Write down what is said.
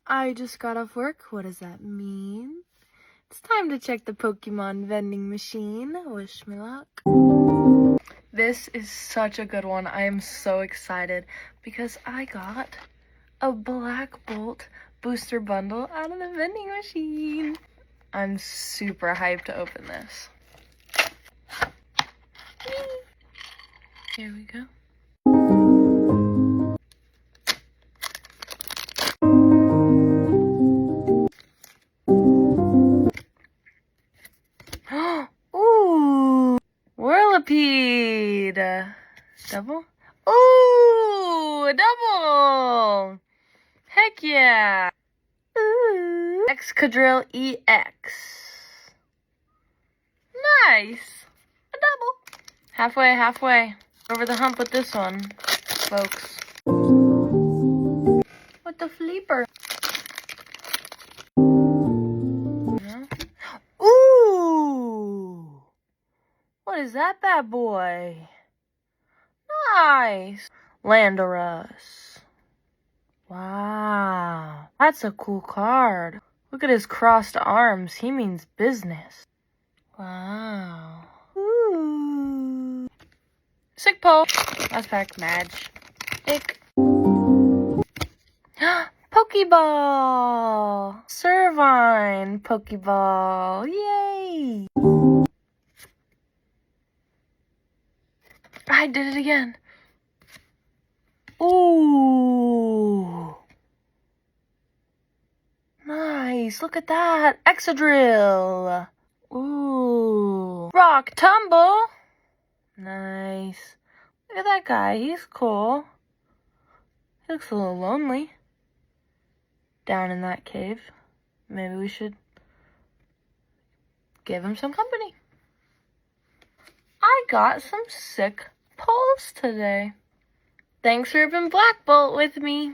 I just got off work. What does that mean? It's time to check the Pokemon vending machine. Wish me luck. This is such a good one. I am so excited because I got a Black Bolt booster bundle out of the vending machine. I'm super hyped to open this. Here we go. Ooh, Whirlipede. Double? Ooh, a double. Heck yeah. Ooh. Excadrill EX. Nice. A double. Halfway. Over the hump with this one, folks. With the flipper. Ooh! What is that bad boy? Nice! Landorus. Wow. That's a cool card. Look at his crossed arms. He means business. Wow. Ooh. Sick pull. Last pack, Madge. Ick. Pokeball! Servine Pokeball! Yay! I did it again. Ooh! Nice! Look at that! Excadrill! Ooh! Rock Tumble! Nice. Look at that guy. He's cool. He looks a little lonely down in that cave. Maybe we should give him some company. I got some sick pulls today. Thanks for being Black Bolt with me.